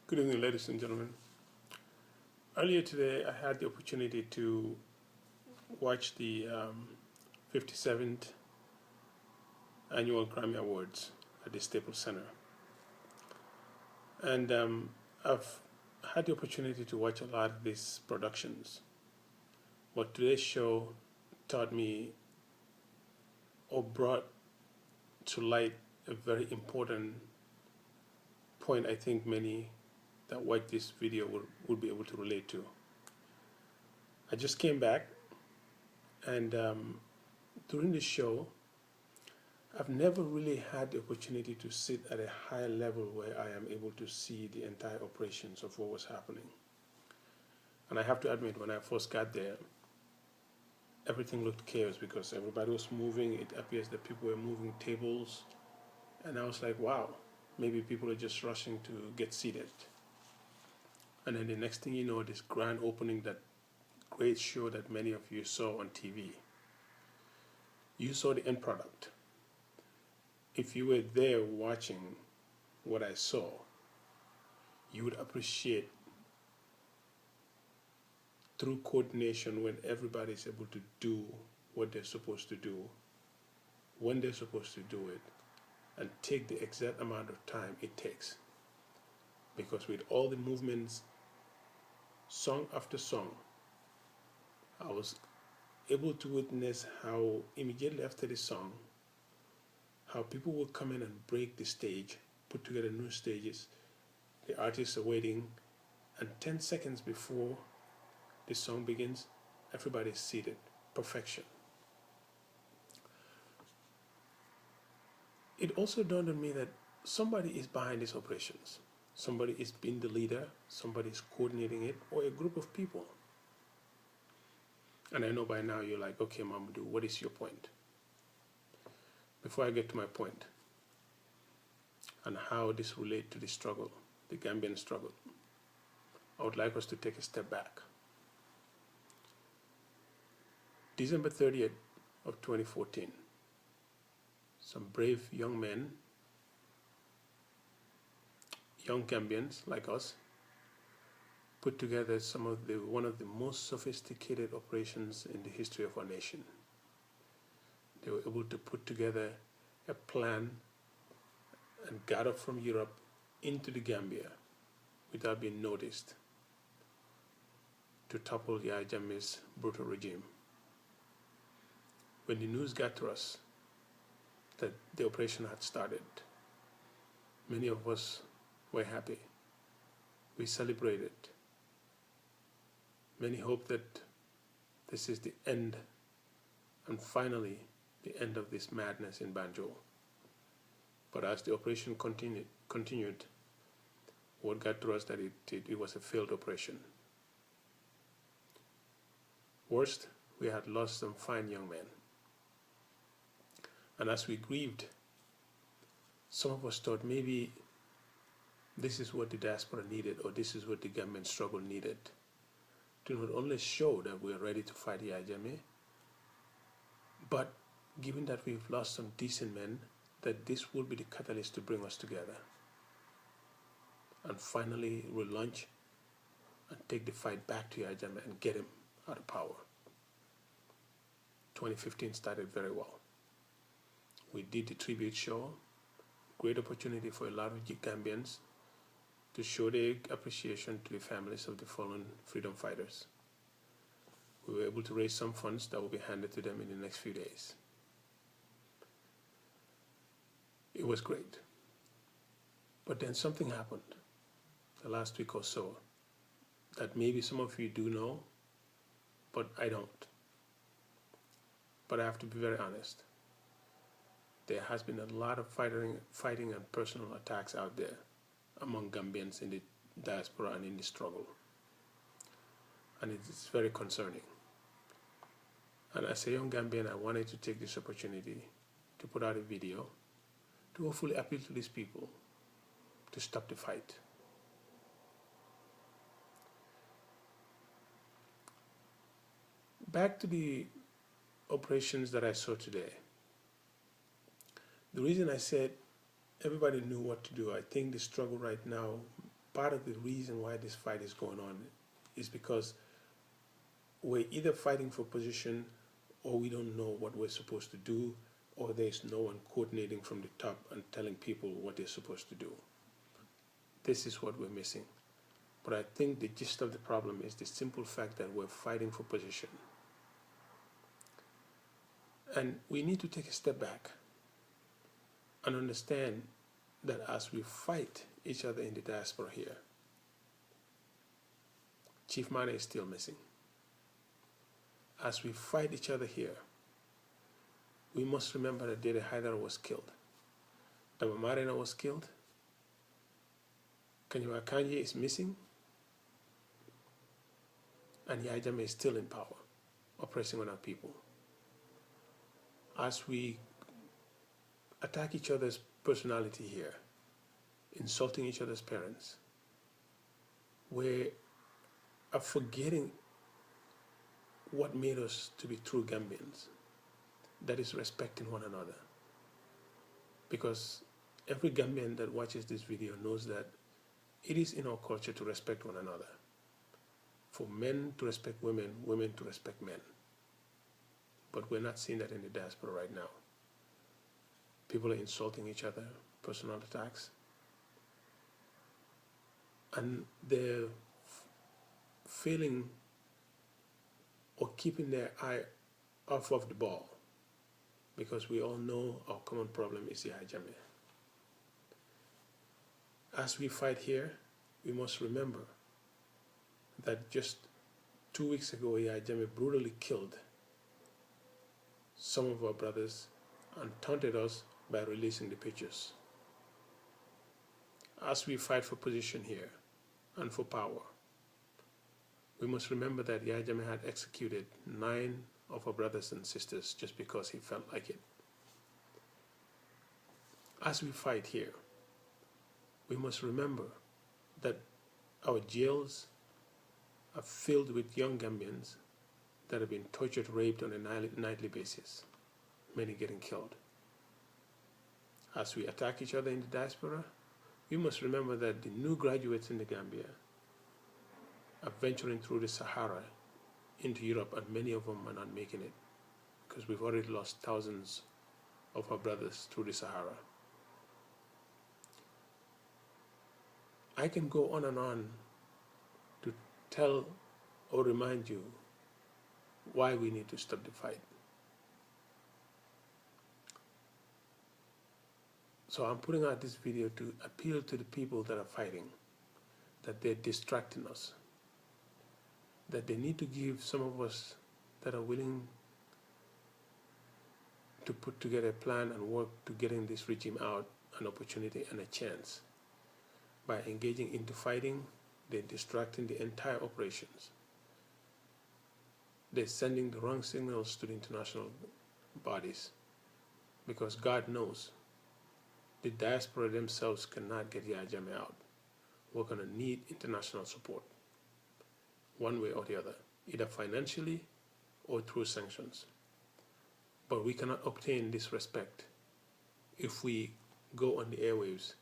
Good evening, ladies and gentlemen. Earlier today, I had the opportunity to watch the 57th Annual Grammy Awards at the Staples Center. And I've had the opportunity to watch a lot of these productions. But today's show taught me or brought to light a very important point I think many that watch this video would be able to relate to. I just came back, and during the show, I've never really had the opportunity to sit at a higher level where I am able to see the entire operations of what was happening. And I have to admit, when I first got there, everything looked chaos because everybody was moving. It appears that people were moving tables. And I was like, wow, maybe people are just rushing to get seated. And then the next thing you know, this grand opening, that great show that many of you saw on TV, you saw the end product. If you were there watching what I saw, you would appreciate through coordination when everybody is able to do what they're supposed to do, when they're supposed to do it, and take the exact amount of time it takes. Because with all the movements, song after song, I was able to witness how immediately after the song, how people will come in and break the stage, put together new stages, the artists are waiting, and 10 seconds before the song begins, everybody is seated. Perfection. It also dawned on me that somebody is behind these operations. Somebody is being the leader, somebody is coordinating it, or a group of people. And I know by now you're like, okay, Mamadou, what is your point? Before I get to my point and how this relates to the struggle, the Gambian struggle, I would like us to take a step back. December 30th of 2014, some brave young men, young Gambians like us, put together one of the most sophisticated operations in the history of our nation. They were able to put together a plan and gather from Europe into the Gambia without being noticed to topple Yahya Jammeh's brutal regime. When the news got to us that the operation had started, many of us were happy. We celebrated. Many hoped that this is the end, and finally the end of this madness in Banjul. But as the operation continued, word got to us that it was a failed operation. Worst, we had lost some fine young men. And as we grieved, some of us thought maybe this is what the diaspora needed, or this is what the Gambian struggle needed, to not only show that we are ready to fight Yahya Jammeh, but given that we've lost some decent men, that this will be the catalyst to bring us together and finally relaunch and take the fight back to Yahya Jammeh and get him out of power. 2015 started very well. We did the tribute show, great opportunity for a lot of Gambians to show their appreciation to the families of the fallen freedom fighters. We were able to raise some funds that will be handed to them in the next few days. It was great. But then something happened the last week or so that maybe some of you do know, but I don't. But I have to be very honest. There has been a lot of fighting and personal attacks out there among Gambians in the diaspora and in the struggle. And it is very concerning. And as a young Gambian, I wanted to take this opportunity to put out a video to hopefully appeal to these people to stop the fight. Back to the operations that I saw today. The reason I said everybody knew what to do, I think the struggle right now part of the reason why this fight is going on is because we're either fighting for position, or we don't know what we're supposed to do, or there's no one coordinating from the top and telling people what they're supposed to do. This is what we're missing. But I think the gist of the problem is the simple fact that we're fighting for position. And we need to take a step back and understand that as we fight each other in the diaspora here, Chief Mane is still missing. As we fight each other here, we must remember that Dede Haidara was killed. Dama Marina was killed. Kanyewa Kanye is missing. And Yahya Jammeh is still in power, oppressing on our people. As we attack each other's personality here, insulting each other's parents, we are forgetting what made us to be true Gambians, that is respecting one another. Because every Gambian that watches this video knows that it is in our culture to respect one another. For men to respect women, women to respect men. But we're not seeing that in the diaspora right now. People are insulting each other, personal attacks, and they're failing or keeping their eye off of the ball, because we all know our common problem is Yahya Jammeh. As we fight here, we must remember that just 2 weeks ago, Yahya Jammeh brutally killed some of our brothers and taunted us by releasing the pictures. As we fight for position here and for power, we must remember that Yahya Jammeh had executed 9 of our brothers and sisters just because he felt like it. As we fight here, we must remember that our jails are filled with young Gambians that have been tortured, raped on a nightly basis, many getting killed. As we attack each other in the diaspora, we must remember that the new graduates in the Gambia are venturing through the Sahara into Europe, and many of them are not making it because we've already lost thousands of our brothers through the Sahara. I can go on and on to tell or remind you why we need to stop the fight. So I'm putting out this video to appeal to the people that are fighting, that they're distracting us, that they need to give some of us that are willing to put together a plan and work to getting this regime out an opportunity and a chance. By engaging into fighting, they're distracting the entire operations. They're sending the wrong signals to the international bodies, because God knows the diaspora themselves cannot get Yahya Jammeh out. We're going to need international support, one way or the other, either financially or through sanctions. But we cannot obtain this respect if we go on the airwaves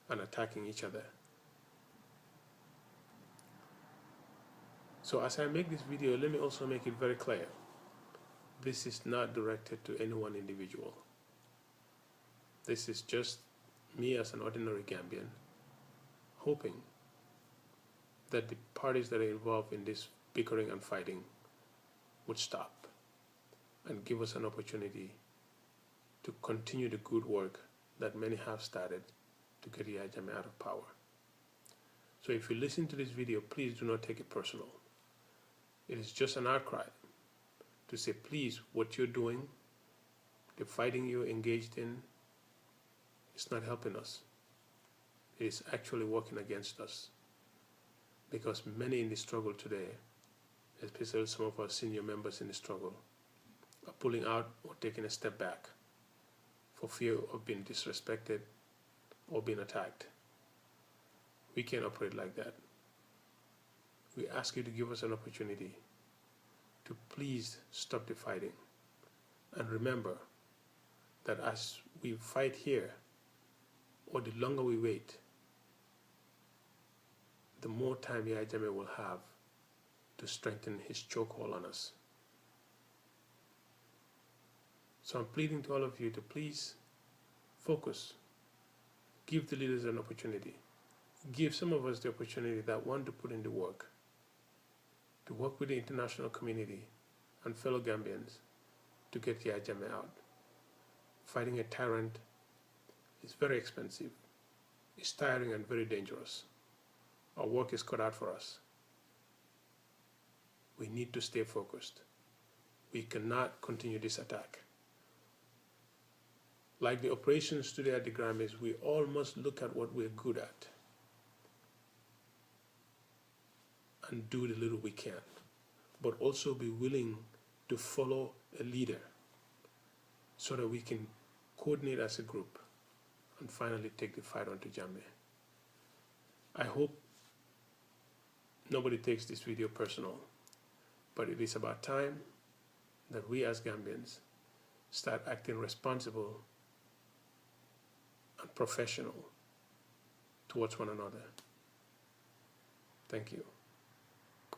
and attacking each other. So as I make this video, let me also make it very clear. This is not directed to any one individual. This is just me as an ordinary Gambian hoping that the parties that are involved in this bickering and fighting would stop and give us an opportunity to continue the good work that many have started to get Yahya Jammeh out of power. So if you listen to this video, please do not take it personal. It is just an outcry to say, please, what you're doing, the fighting you're engaged in, it's not helping us. It is actually working against us, because many in the struggle today, especially some of our senior members in the struggle, are pulling out or taking a step back for fear of being disrespected or being attacked. We can't operate like that. We ask you to give us an opportunity to please stop the fighting, and remember that as we fight here, or the longer we wait, the more time Yahya Jammeh will have to strengthen his chokehold on us. So I'm pleading to all of you to please focus. Give the leaders an opportunity. Give some of us the opportunity that want to put in the work, to work with the international community and fellow Gambians to get Yahya Jammeh out. Fighting a tyrant is very expensive. It's tiring and very dangerous. Our work is cut out for us. We need to stay focused. We cannot continue this attack. Like the operations today at the Grammys, we all must look at what we're good at and do the little we can, but also be willing to follow a leader so that we can coordinate as a group and finally take the fight on to Jammeh. I hope nobody takes this video personal, but it is about time that we as Gambians start acting responsible and professional towards one another. Thank you.